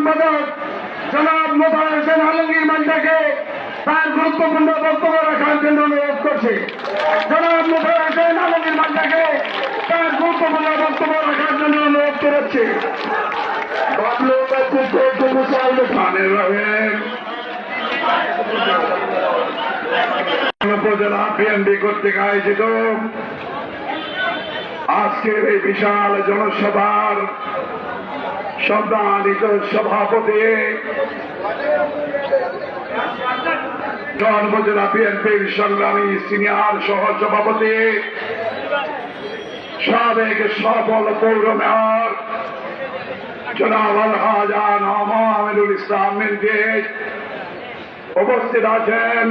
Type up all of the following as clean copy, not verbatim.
সম্পাদক জনাব মোতাহার হোসেন আলমগীর মান্টাকে তার গুরুত্বপূর্ণ বক্তব্য রাখার জন্য অনুরোধ করছি। জনাব মোতাহার হোসেন আলমগীর মান্টাকে তার গুরুত্বপূর্ণ বক্তব্য রাখার জন্য অনুরোধ করেছি। উপজেলা বিএনপি কর্তৃক আয়োজিত আজকের এই বিশাল জনসভার সম্মানিত সভাপতি উপজেলা বিএনপির সংগ্রামী সিনিয়র সহ সভাপতি সাবেক সফল পৌর মেয়র জনাব আলহাজ আমিনুল ইসলাম মিন্টু উপস্থিত আছেন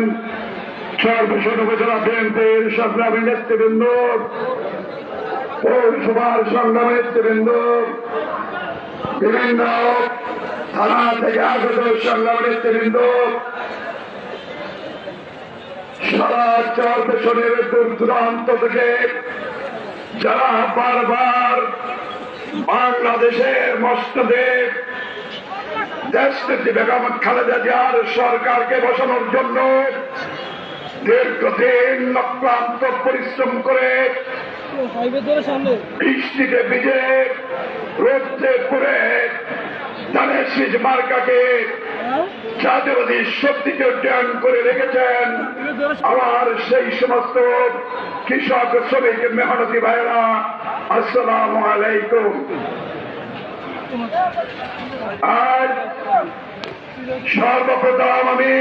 সর্বশেষ উপজেলা বিএনপির সংগ্রামী নেতৃবৃন্দ, পৌরসভার সংগ্রামী নেতৃবৃন্দ, বিভিন্ন থানা থেকে আগত সংগ্রামী নেতৃবৃন্দ, সারা চরপেশনের দূর দূরান্ত থেকে যারা বারবার বাংলাদেশের মসনদে দেশনেত্রী বেগম খালেদা জিয়ার সরকারকে বসানোর জন্য দীর্ঘদিন অক্লান্ত পরিশ্রম করে বৃষ্টিতে ভিজে রোদে পুড়ে ধানের শীষ মার্কাকে জাতীয়বাদী শক্তিকে উড্ডয়ন করে রেখেছেন আমার সেই সমস্ত কৃষক শ্রমিক মেহনতি ভাইরা, আসসালামু আলাইকুম। আজ সর্বপ্রথম আমি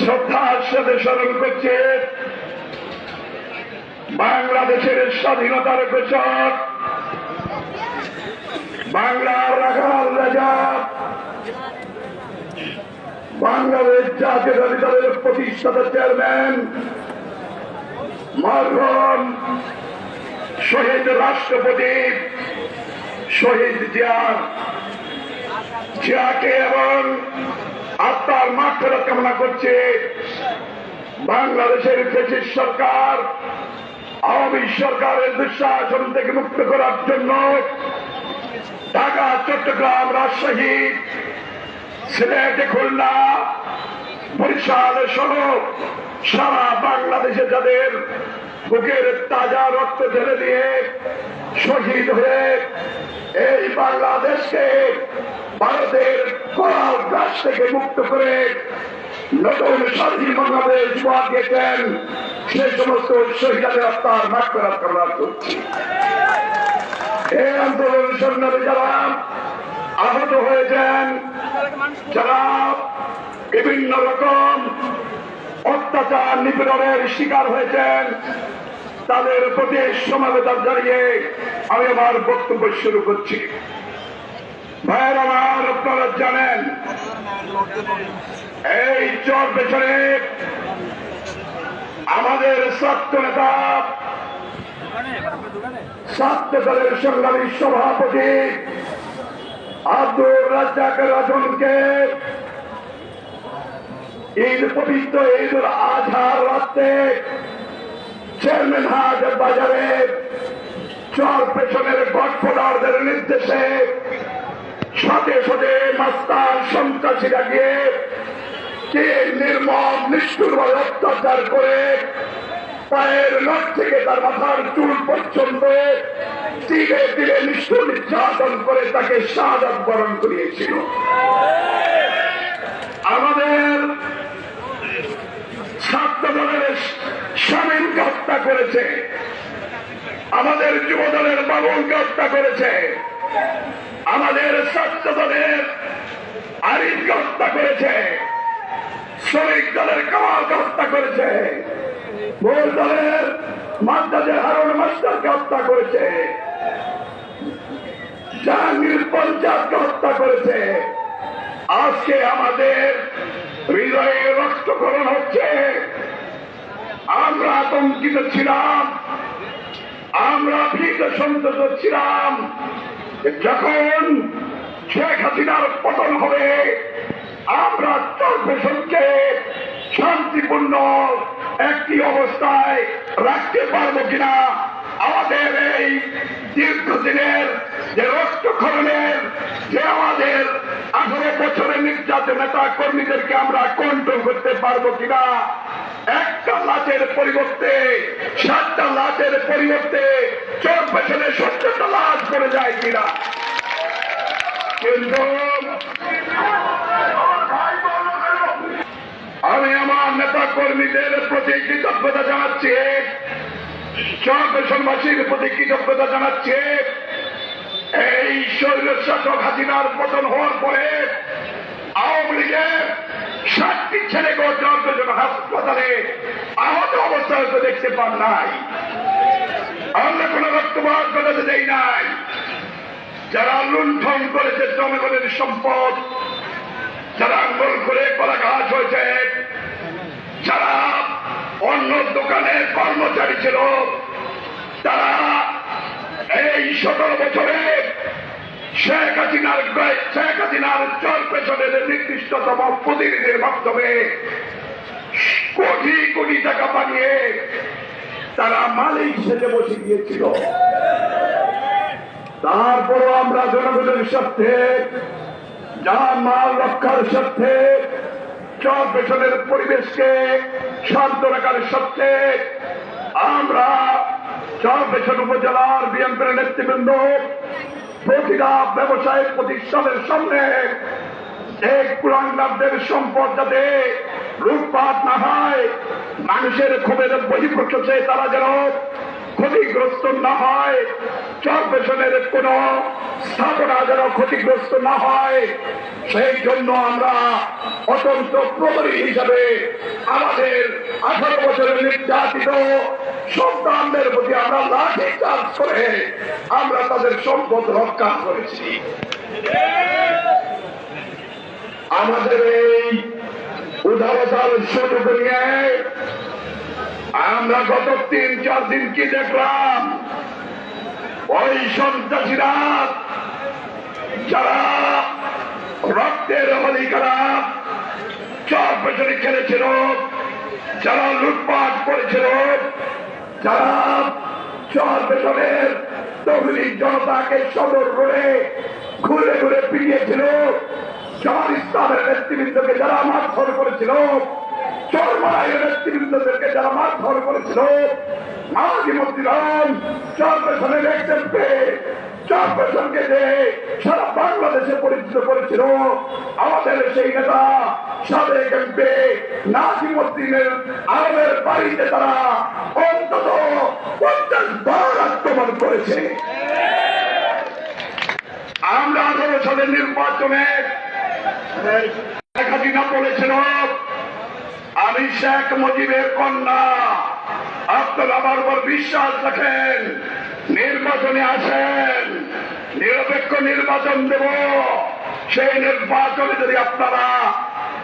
শ্রদ্ধার সাথে স্মরণ করছি বাংলাদেশের স্বাধীনতার ঘোষক, বাংলার রাখাল রাজা, বাংলাদেশ জাতীয়তাবাদী দলের প্রতিষ্ঠাতা চেয়ারম্যান মরহুম শহীদ রাষ্ট্রপতি শহীদ জিয়াকে এবং আত্মার মাগফিরাত কামনা করছে। বাংলাদেশের ফ্যাসিস্ট সরকার আওয়ামী সরকারের দুঃশাসন থেকে মুক্ত করার জন্য ঢাকা, চট্টগ্রাম, রাজশাহী, সিলেট, খুলনা, বরিশাল সহ সারা বাংলাদেশে যাদের বুকের তাজা রক্ত ঢেলে দিয়ে শহীদ হয়ে এই বাংলাদেশকে ভারতের করাল গাছ থেকে মুক্ত করে নতুন স্বাধীন বাংলাদেশ উপহার দিয়েছেন, সে সমস্ত শহীদের আত্মার মাগফিরাত কামনা করছি। এই আন্দোলন সংগ্রামে যারা আহত হয়েছেন, যারা বিভিন্ন রকম অত্যাচার নিপীড়নের শিকার হয়েছেন, তাদের প্রতি সমবেদনা জানিয়ে আমি আমার বক্তব্য শুরু করছি। ভাইয়ের আমার, আপনারা জানেন এই চর পেছনে আমাদের ছাত্র নেতা, ছাত্র দলের সংগ্রামী সভাপতি আব্দুর রাজ্জাক রাজনকে পবিত্র ঈদুল আজহার রাতে চেয়ারম্যান হাট বাজারে চর পেছনের গডফাদারদের নির্দেশে সাথে সাথে মাস্তান সন্ত্রাসীরা গিয়ে নির্মম নিষ্ঠুরভাবে অত্যাচার করে পায়ের নখ থেকে তার মাথার চুল পর্যন্ত ধীরে ধীরে নিষ্ঠুর নির্যাতন করে তাকে শাহাদাত বরণ করিয়েছিল। আমাদের ছাত্র দলের স্বামীকে হত্যা করেছে, আমাদের যুব দলের বাবুলকে হত্যা করেছে, আমাদের ছাত্র দলের আরিফকে হত্যা করেছে, শ্রমিক দলের কামালকে হত্যা করেছে, ভোর দলের মাদ্রাজের হারুন মাস্টারকে হত্যা করেছে, জাহাঙ্গীর পঞ্চায়েতকে হত্যা করেছে। আজকে আমাদের হৃদয়ে রক্তক্ষরণ হচ্ছে। আমরা আতঙ্কিত ছিলাম, আমরা ভীত সন্তত ছিলাম, যখন শেখ হাসিনার পতন হবে আমরা চরপেশনকে শান্তিপূর্ণ একটি অবস্থায় রাখতে পারবো কিনা। আমাদের এই দীর্ঘদিনের যে রক্তক্ষরণের যে আমাদের 18 বছরের নির্যাতন নেতা কর্মীদেরকে আমরা কন্ট্রোল করতে পারবো কিনা? একটা লাশের পরিবর্তে 7টা লাশের পরিবর্তে চোর পেছনে 70টা লাশ পড়ে যায় কিনা? কিন্তু আমি আমার নেতা কর্মীদের প্রতি কৃতজ্ঞতা জানাচ্ছি, চরপেশনবাসীর প্রতি কৃতজ্ঞতা জানাচ্ছি। এই স্বৈরশাসক হাসিনার পতন হওয়ার পরে আওয়ামী লীগের 7টি ছেলেকে চরপেশন হাসপাতালে আহত অবস্থায় হয়তো দেখতে পান নাই, আমরা কোন রক্তপাত ঘটাতে দেই নাই। যারা লুণ্ঠন করেছে জনগণের সম্পদ, যারা আঙ্গুল করে কলা গাছ হয়েছে, যারা অন্য দোকানের কর্মচারী ছিল, তারা এই 17 বছরে শেখ হাসিনার চর পেছনের নির্দিষ্টতম প্রতিনিধির মাধ্যমে কোটি কোটি টাকা পাঠিয়ে তারা মালিক সেজে বসে গিয়েছিল। তারপরও আমরা জনগণের স্বার্থে, যার মাল রক্ষার স্বার্থে, চর পেছনের পরিবেশকে শান্ত রাখার স্বার্থে আমরা চর পেছন উপজেলার বিএনপির নেতৃবৃন্দ প্রতিটা ব্যবসায়িক প্রতিষ্ঠানের সামনে এই কুলাঙ্গারদের সম্পদ যাতে লুটপাট না হয়, মানুষের ক্ষোভের বহিঃপ্রকাশে তারা যেন ক্ষতিগ্রস্ত না হয়, চর পেছনের কোন স্থাপনা যেন ক্ষতিগ্রস্ত না হয়, সেই জন্য আমরা অত্যন্ত প্রহরী হিসাবে আমাদের 18 বছরের নির্যাতিত সন্তানদের প্রতি আমরা লাঠি চার্জ করে আমরা তাদের সম্পদ রক্ষা করেছি। আমাদের এই উদারতার সুযোগ নিয়ে আমরা গত 3-4 দিন কি দেখলাম, ওই সন্ত্রাসীরা যারা রক্তের অধিকারা চর পেছনে খেলেছিল, যারা লুটপাট করেছিল, যারা চর পেছনের তহবিলি জনতাকে সদর করে ঘুরে ঘুরে পিটিয়েছিল, জামাত ইসলামের নেতৃবৃন্দকে যারা মারধর করেছিল, চরমায়ের নেতৃবৃন্দদেরকে যারা মারধর করেছিল, নাজিমুদ্দিন চর পেছনের একজন পেয়ে চর পেছনকে যে সারা বাংলাদেশে পরিচিত করেছিল, আমাদের সেই নেতা সাবেক এমপি নাজিমুদ্দিনের আরবের বাড়িতে তারা অন্তত 50 বার আক্রমণ করেছে। আমরা 18 সালের নির্বাচনে শেখ হাসিনা বলেছিল, আমি শেখ মুজিবের কন্যা, আপনারা আমার উপর বিশ্বাস রাখেন, নির্বাচনে আসেন, নিরপেক্ষ নির্বাচন দেব, সেই নির্বাচনে যদি আপনারা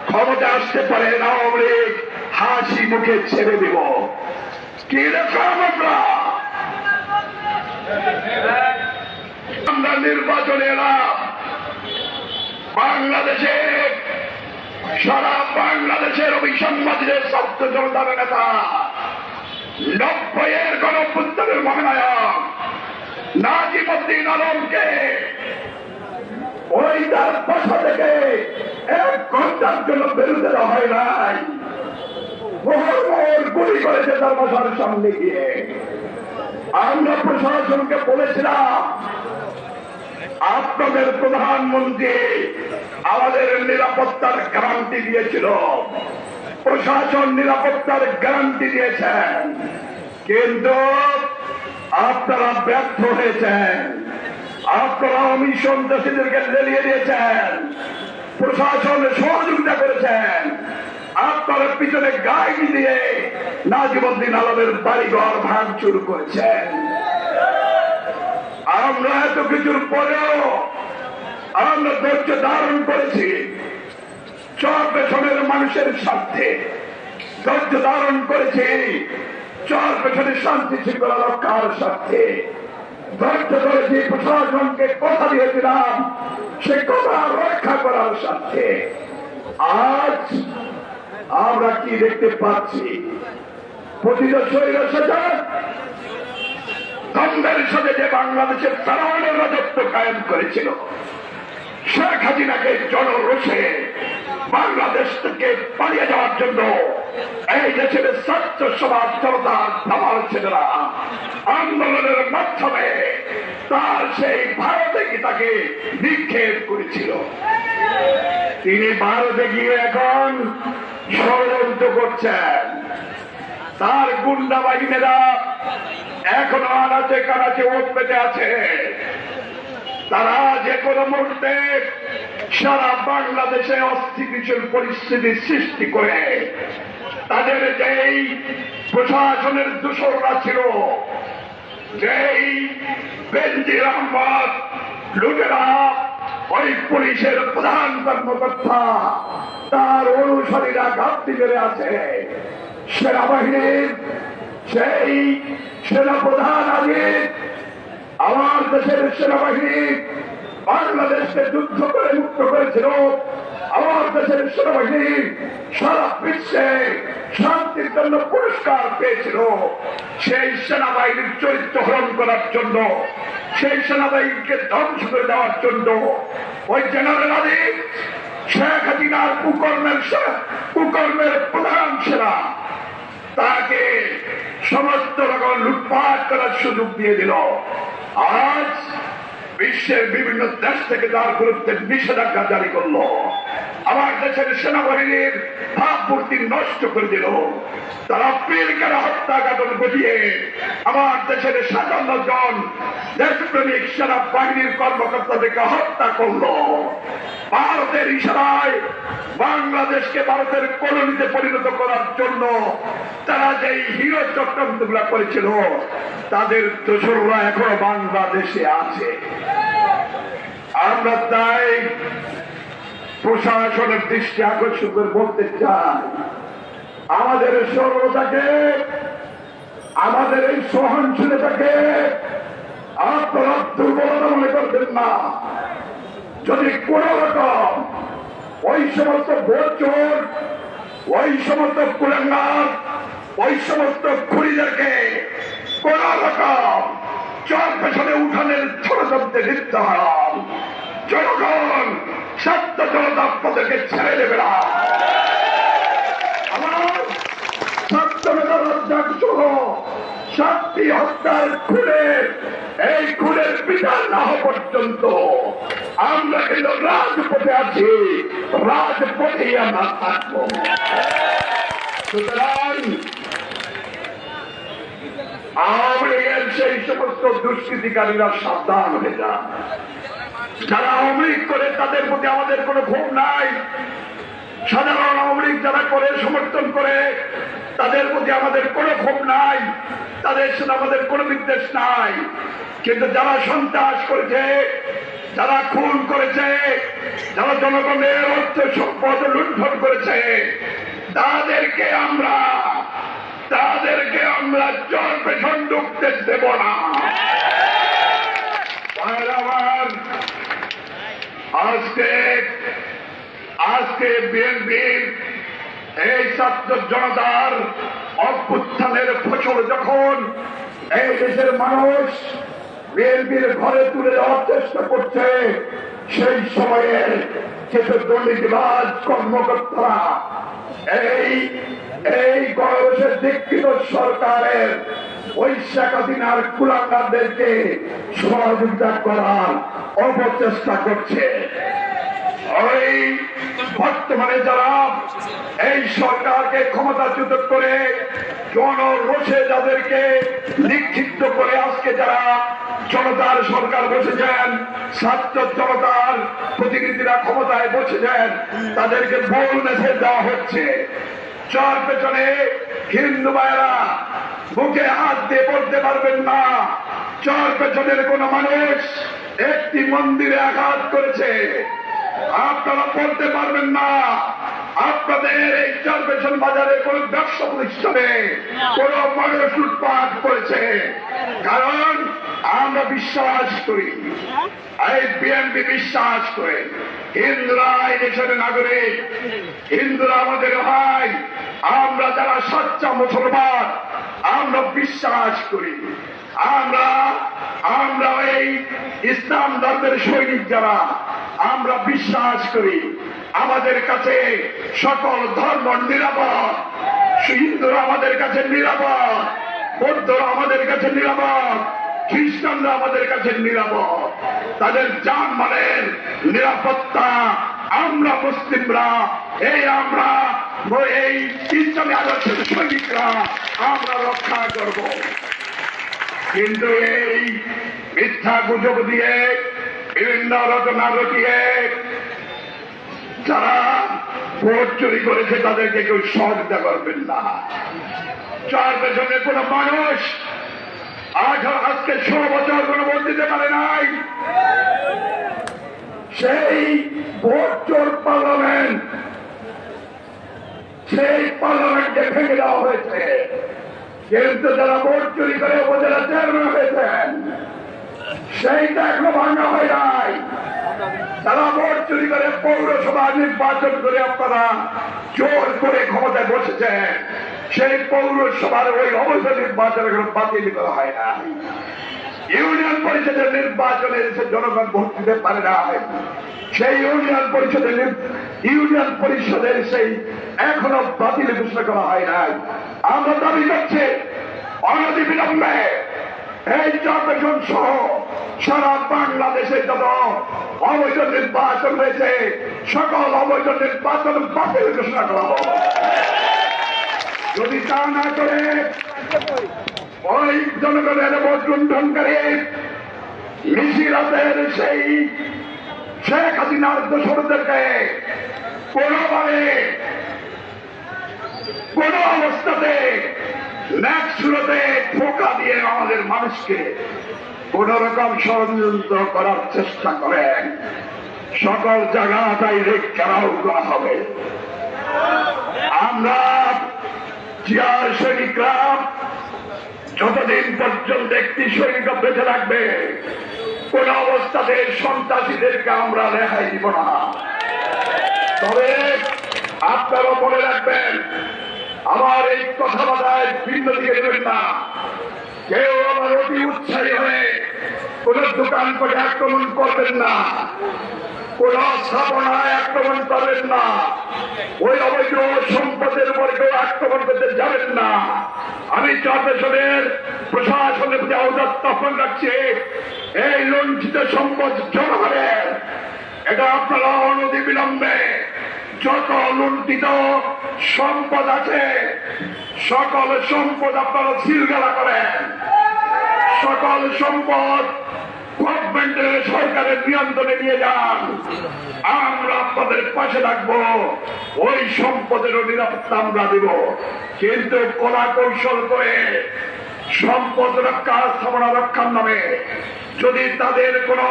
ক্ষমতা আসতে পারেন আওয়ামী লীগ হাসি মুখে ছেড়ে দেব। কি রকম আমরা নির্বাচনে এলাম, বাংলাদেশে সারা বাংলাদেশের অভিসংবাদের ছাত্র জনতার নেতা, 90-এর গণঅভ্যুত্থানের মহানায়ক নাজিমুদ্দিন আলমকে ওই তার বাসা থেকে 1 ঘন্টার জন্য বেরোতে দেওয়া হয় নাই, মোহর গুলি করেছে তার বাসার সামনে গিয়ে। আমরা প্রশাসনকে বলেছিলাম, আপনাদের প্রধানমন্ত্রী আমাদের নিরাপত্তার গ্যারান্টি দিয়েছিল, প্রশাসন নিরাপত্তার গ্যারান্টি দিয়েছেন, কিন্তু আপনারা ব্যর্থ হয়েছেন, আপনারা আমি সন্ত্রাসীদেরকে লেলিয়ে দিয়েছেন, প্রশাসন সহযোগিতা করেছেন, আপনারা পিছনে গাড়ি দিয়ে নাজিমুদ্দিন আলমের বাড়িঘর ভাঙচুর করেছেন। আমরা এত কিছুর পরেও আমরা ধৈর্য ধারণ করেছি, চর পেছনের মানুষের স্বার্থে ধৈর্য ধারণ করেছি, চর পেছনের শান্তি শৃঙ্খলা রক্ষার স্বার্থে ধৈর্য ধরেছি, প্রশাসনকে কথা দিয়েছিলাম সে কথা রক্ষা করার স্বার্থে। আজ আমরা কি দেখতে পাচ্ছি, প্রতিটা স্বৈরশাসক ধর্মের সাথে যে বাংলাদেশের ফেরাউনের রাজত্ব কায়েম করেছিল, শেখ হাসিনাকে জনরোষে বাংলাদেশ থেকে পালিয়ে যাওয়ার জন্য এই দেশের ছাত্র সমাজ জনতা আমার ছেলেরা আন্দোলনের মাধ্যমে তার সেই ভারতে কি তাকে নিক্ষেপ করেছিল। তিনি ভারতে গিয়ে এখন ষড়যন্ত্র করছেন। তার গুন্ডা বাহিনীরা এখনো আনাচে কানাচে ওত পেতে আছে। তারা যে কোনো মুহূর্তে সারা বাংলাদেশে অস্থিতিশীল পরিস্থিতির সৃষ্টি করে তাদের যেই প্রশাসনের দূষণরা ছিল, যেই বেনজির আহমদ লুটেরা, ওই পুলিশের প্রধান কর্মকর্তা তার অনুসারীরা ঘাটতি বেড়ে আছে। সেনাবাহিনীর সেই সেনাপ্রধান আজিজ আমার দেশের সেনাবাহিনী বাংলাদেশকে যুদ্ধ করে মুক্ত করেছিল। আমার দেশের সেনাবাহিনী সারা বিশ্বে শান্তির জন্য পুরস্কার পেয়েছিল। সেই সেনাবাহিনীর চরিত্র হরণ করার জন্য, সেই সেনাবাহিনীকে ধ্বংস করে দেওয়ার জন্য ওই জেনারেল আজিজ শেখ হাসিনার কুকর্মের প্রধান সেনা তাকে সমস্ত রকম লুটপাট করার সুযোগ দিয়ে দিল। আজ বিশ্বের বিভিন্ন দেশ থেকে তার বিরুদ্ধে নিষেধাজ্ঞা জারি করলো। আমার দেশের সেনাবাহিনীর ভাবমূর্তি নষ্ট করে দিল। তারা পীরকারা হত্যাকাণ্ড ঘটিয়ে আমার দেশের ৫৭ জন দেশপ্রেমিক সেনাবাহিনীর কর্মকর্তাদেরকে হত্যা করলো। ভারতের ইশারায় বাংলাদেশকে ভারতের কলোনিতে পরিণত করার জন্য তারা যেই হিরো চক্রান্ত গুলা করেছিল, তাদের দোসররা এখনো বাংলাদেশে আছে। আমরা তাই প্রশাসনের দৃষ্টি আকর্ষণ করে বলতে চাই, আমাদের সরলতাকে, আমাদের এই সহনশীলতাকে আপনারা দুর্বলতা মনে করবেন না। যদি কোন রকম ওই সমস্ত ভোটচোর, ওই সমস্ত কুলাঙ্গার, ওই সমস্ত খুনিদেরকে কোন রকম চর পেছনে উঠানের ষড়যন্ত্রে লিপ্ত হন, জনগণ সত্য জনতা আপনাদেরকে ছেড়ে দেবে না। আমার সত্য রাজ্জাক সহ ৭টি হত্যার খুনের এই খুনের বিচার না হওয়া পর্যন্ত আমরা কিন্তু রাজপথে আছি, রাজপথেই আমরা থাকবো। সুতরাং আওয়ামী লীগের সেই সমস্ত দুষ্কৃতিকারীরা সাবধান হয়ে যান। যারা আওয়ামী লীগ করে তাদের প্রতি আমাদের কোনো ক্ষোভ নাই। সাধারণ আওয়ামী লীগ যারা করে, সমর্থন করে, তাদের প্রতি আমাদের কোনো ক্ষোভ নাই, তাদের সাথে আমাদের কোনো বিদ্বেষ নাই। কিন্তু যারা সন্ত্রাস করেছে, যারা খুন করেছে, যারা জনগণের অর্থ সম্পদ লুণ্ঠন করেছে, তাদেরকে আমরা চর পেছন ঢুকতে দেব না। আজকে বিএনপির এই ছাত্র জনতার অভ্যুত্থানের ফসল যখন এই দেশের মানুষ বিএনপির ঘরে তুলে দেওয়ার চেষ্টা করছে, সেই সময়ে কিছু দুর্নীতিবাজ কর্মকর্তারা এই গণবেশের দীক্ষিত সরকারের ওই শেখ হাসিনার কুলাঙ্গারদেরকে সহযোগিতা করার অপচেষ্টা করছে। ওই বর্তমানে যারা এই সরকারকে ক্ষমতাচ্যুত করে জনরোষে যাদেরকে নিক্ষিপ্ত করে আজকে যারা জনতার সরকার বসেছেন, ছাত্র জনতার প্রতিনিধিরা ক্ষমতায় বসেছেন, তাদেরকে ভুল মেসেজ দেওয়া হচ্ছে। চর পেছনে হিন্দু ভাইয়েরা মুখে হাত দিয়ে বলতে পারবেন না চর পেছনের কোন মানুষ একটি মন্দিরে আঘাত করেছে। আপনারা বলতে পারবেন না আপনাদের এই চরপেশন বাজারে কোন ব্যবসা প্রতিষ্ঠানে কোন মানুষ লুটপাট করেছে। কারণ আমরা বিশ্বাস করি, এই বিএনপি বিশ্বাস করে হিন্দুরা এই দেশের নাগরিক, হিন্দুরা আমাদের ভাই। আমরা যারা সচ্চা মুসলমান আমরা বিশ্বাস করি, আমরা এই ইসলাম ধর্মের সৈনিক যারা আমরা বিশ্বাস করি আমাদের কাছে সকল ধর্ম নিরাপদ। হিন্দুরা আমাদের কাছে নিরাপদ, বৌদ্ধরা আমাদের কাছে নিরাপদ, খ্রিস্টানরা আমাদের কাছে নিরাপদ। তাদের জানমালের নিরাপত্তা আমরা মুসলিমরা, আমরা এই ইসলামী আদর্শের সৈনিকরা আমরা রক্ষা করব। কিন্তু এই মিথ্যা গুজব দিয়ে বিভিন্ন রচনা রটিয়ে যারা ভোট চুরি করেছে তাদেরকে কেউ সহযোগিতা করবেন না। যার পেছনে কোন মানুষ আজকে 6 বছর কোন ভোট দিতে পারে নাই, সেই ভোট চোর পার্লামেন্ট, সেই পার্লামেন্টকে ভেঙে দেওয়া হয়েছে। কিন্তু যারা ভোট চুরি করে উপজেলা চেয়ারম্যান হয়েছেন সেইটা এখনো ভাঙা হয় নাই। যারা ভোট চুরি করে পৌরসভা নির্বাচন করে আপনারা জোর করে ক্ষমতায় বসেছেন, সেই পৌরসভার ওই অবৈধ নির্বাচন এখনো বাতিল করা হয় না। ইউনিয়ন পরিষদের নির্বাচনে এসে জনগণ ভোট দিতে পারে না, সেই ইউনিয়ন পরিষদের সেই এখনো বাতিল ঘোষণা করা হয় নাই। আমরা দাবি করছি অনতিবিলম্বে এই চট্টগ্রাম সহ সারা বাংলাদেশে যত অবৈধ নির্বাচন হয়েছে সকল অবৈধ নির্বাচন বাতিল ঘোষণা করা হোক। যদি তা না করে ওই জনগণের ভোট লুণ্ঠনকারী মিছিলাতের সেই শেখ হাসিনার দোসরদেরকে কোনোভাবে কোন অবস্থাতে ন্যাকসুরতে ধোঁকা দিয়ে আমাদের মানুষকে কোন রকম ষড়যন্ত্র করার চেষ্টা করেন, সকল জায়গাটাই ঘেরাও করা হবে। আমরা জিয়ার সৈনিকরা যতদিন পর্যন্ত একটি সৈনিক বেঁচে রাখবে কোন অবস্থাতে সন্ত্রাসীদেরকে আমরা রেহাই দিব না। তবে আপনারা মনে রাখবেন, আমার এই কথাবার্তায় ভিন্ন দিকে দেবেন না। কেউ আমার অতি উৎসাহী হয়ে কোন দোকান করে আক্রমণ করবেন না, কোন স্থাপনায় আক্রমণ করবেন না, ওই অবৈধ সম্পদের উপর কেউ আক্রমণ করতে যাবেন না। আমি চট্টগ্রামের প্রশাসনের প্রতি আহ্বান রাখছি, এই লুণ্ঠিত সম্পদ জনগণের, এটা আপনারা অনতিবিলম্বে যত লুণ্ঠিত সম্পদ আছে সকল সম্পদ আপনারা সিলগালা করেন, সকল সম্পদ গভর্নমেন্টের সরকারের নিয়ন্ত্রণে নিয়ে যান। আমরা আপনাদের পাশে থাকবো, ওই সম্পদের নিরাপত্তা আমরা দেব। কিন্তু কলা কৌশল করে সম্পদ রক্ষা স্থাপনা রক্ষার নামে যদি তাদের কোন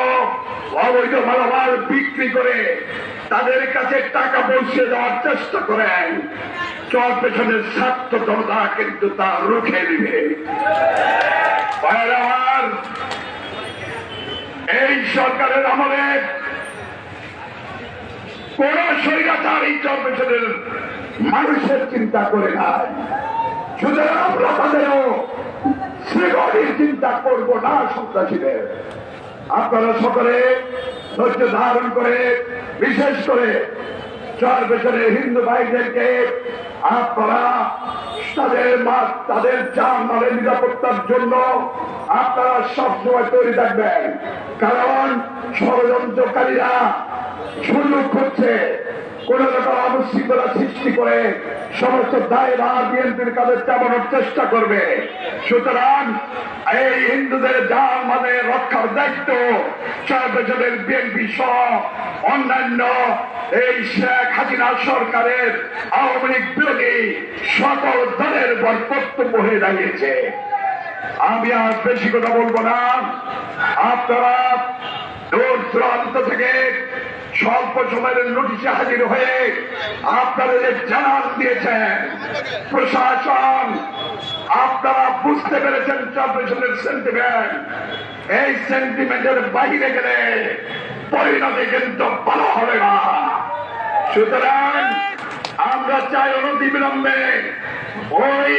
অবৈধ মালামাল বিক্রি করে তাদের কাছে টাকা পৌঁছে দেওয়ার চেষ্টা করেন, চর পেছনের ছাত্র জনতা কিন্তু তা রুখে দিবে। আমার এই সরকারের আমলে কোন স্বৈরাচার এই চর পেছনের মানুষের চিন্তা করে নাই, সুতরাং আমরা তাদেরও শ্রীগণের চিন্তা করব না। সন্ত্রাসীদের আপনারা সকলে ধৈর্য ধারণ করে, বিশেষ করে চর পেছনের হিন্দু ভাইদেরকে আপনারা তাদের জানমালের নিরাপত্তার জন্য আপনারা সবসময় তৈরি থাকবেন। কারণ ষড়যন্ত্রকারীরা সুযোগ করছে কোন রকম আবশ্যিকতা সৃষ্টি করে সমস্ত দায়ভার বিএনপির কাছে চাপানোর চেষ্টা করবে। সুতরাং এই হিন্দুদের জানমালের রক্ষার দায়িত্ব চরপেছনের বিএনপি সহ অন্যান্য এই শেখ হাসিনা সরকারের আওয়ামী লীগ বিরোধী সকল দলের উপর কর্তব্য হয়ে দাঁড়িয়েছে। আমি আর বেশি কথা বলবো না। আপনারা দূর দূরান্ত থেকে স্বল্প সময়ের নোটিশে হাজির হয়ে আপনাদের জানান দিয়েছেন প্রশাসন, আপনারা বুঝতে পেরেছেন চরপেছনের সেন্টিমেন্ট। এই সেন্টিমেন্টের বাইরে গেলে পরিণতি কিন্তু ভালো হবে না। সুতরাং আমরা চাই অনতিবিলম্বে ওই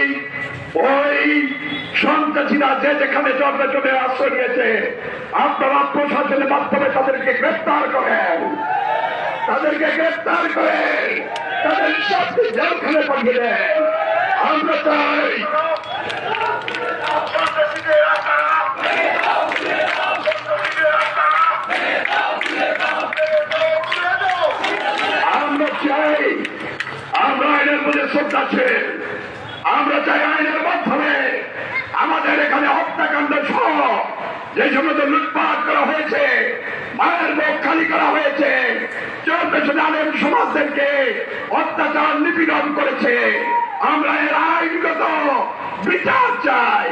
সন্ত্রাসীরা যে যেখানে চলতে চলে আশ্রয় নিয়েছে, আপনারা প্রশাসনের মাধ্যমে তাদেরকে গ্রেপ্তার করেন, তাদেরকে গ্রেপ্তার করে তাদের শাস্তি জেলখানে পাঠিয়ে দেন। আমরা চাই আমরা আইনের মধ্যে শ্রদ্ধাশীল। আমরা চাই আইনের মাধ্যমে আমাদের এখানে হত্যাকাণ্ড সহ যে সমস্ত লুটপাট করা হয়েছে, মায়ের মুখ খালি করা হয়েছে, চলতে আলেম সমাজদেরকে অত্যাচার নিপীড়ন করেছে, আমরা এর আইনগত বিচার চাই।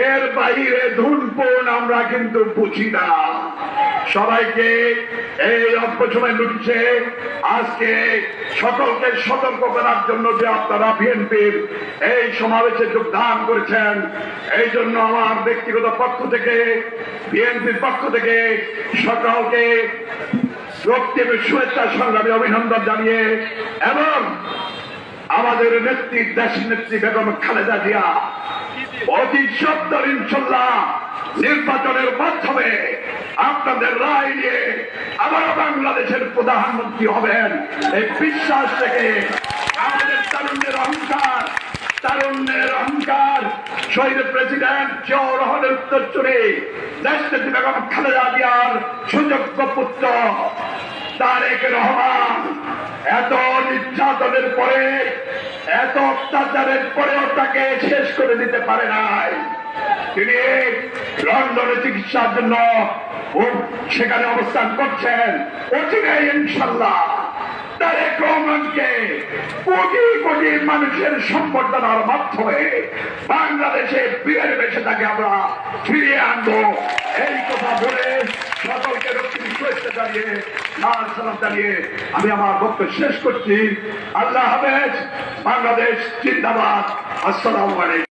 এর বাইরে ধুনপুন আমরা কিন্তু বুঝি না। সবাইকে এই অল্প সময় লুটছে, আজকে সকলকে সতর্ক করার জন্য যে আপনারা বিএনপির এই সমাবেশে যোগদান করেছেন, এই জন্য আমার ব্যক্তিগত পক্ষ থেকে, বিএনপির পক্ষ থেকে সকলকে রক্তিম শুভেচ্ছা সংগ্রামী অভিনন্দন জানিয়ে, এবং আমাদের নেত্রী, দেশ নেত্রী বেগম খালেদা জিয়া অতি সত্তর ইনশাল্লাহ নির্বাচনের মাধ্যমে আপনাদের রায় নিয়ে আবার বাংলাদেশের প্রধানমন্ত্রী হবেন, এই বিশ্বাস থেকে আমাদের তারুণ্যের অহংকার শহীদ প্রেসিডেন্ট জিয়াউর রহমানের উত্তরসূরি দেশ নেত্রী বেগম খালেদা জিয়ার সুযোগ্য পুত্র তারেক রহমান এত নির্যাতনের পরে, এত অত্যাচারের পরেও তাকে শেষ করে দিতে পারে নাই। তিনি লন্ডনে চিকিৎসার জন্য সেখানে অবস্থান করছেন। অচিরে ইনশাল্লাহ তারেক রহমানকে কোটি কোটি মানুষের সম্বর্ধনার মাধ্যমে বাংলাদেশে ফিরে এসে তাকে আমরা ফিরিয়ে আনবো, এই কথা বলে সকলকে রক্তিম শুভেচ্ছা জানিয়ে, সালাম জানিয়ে আমি আমার বক্তব্য শেষ করছি। আল্লাহ হাফেজ। বাংলাদেশ জিন্দাবাদ। আসসালামু আলাইকুম।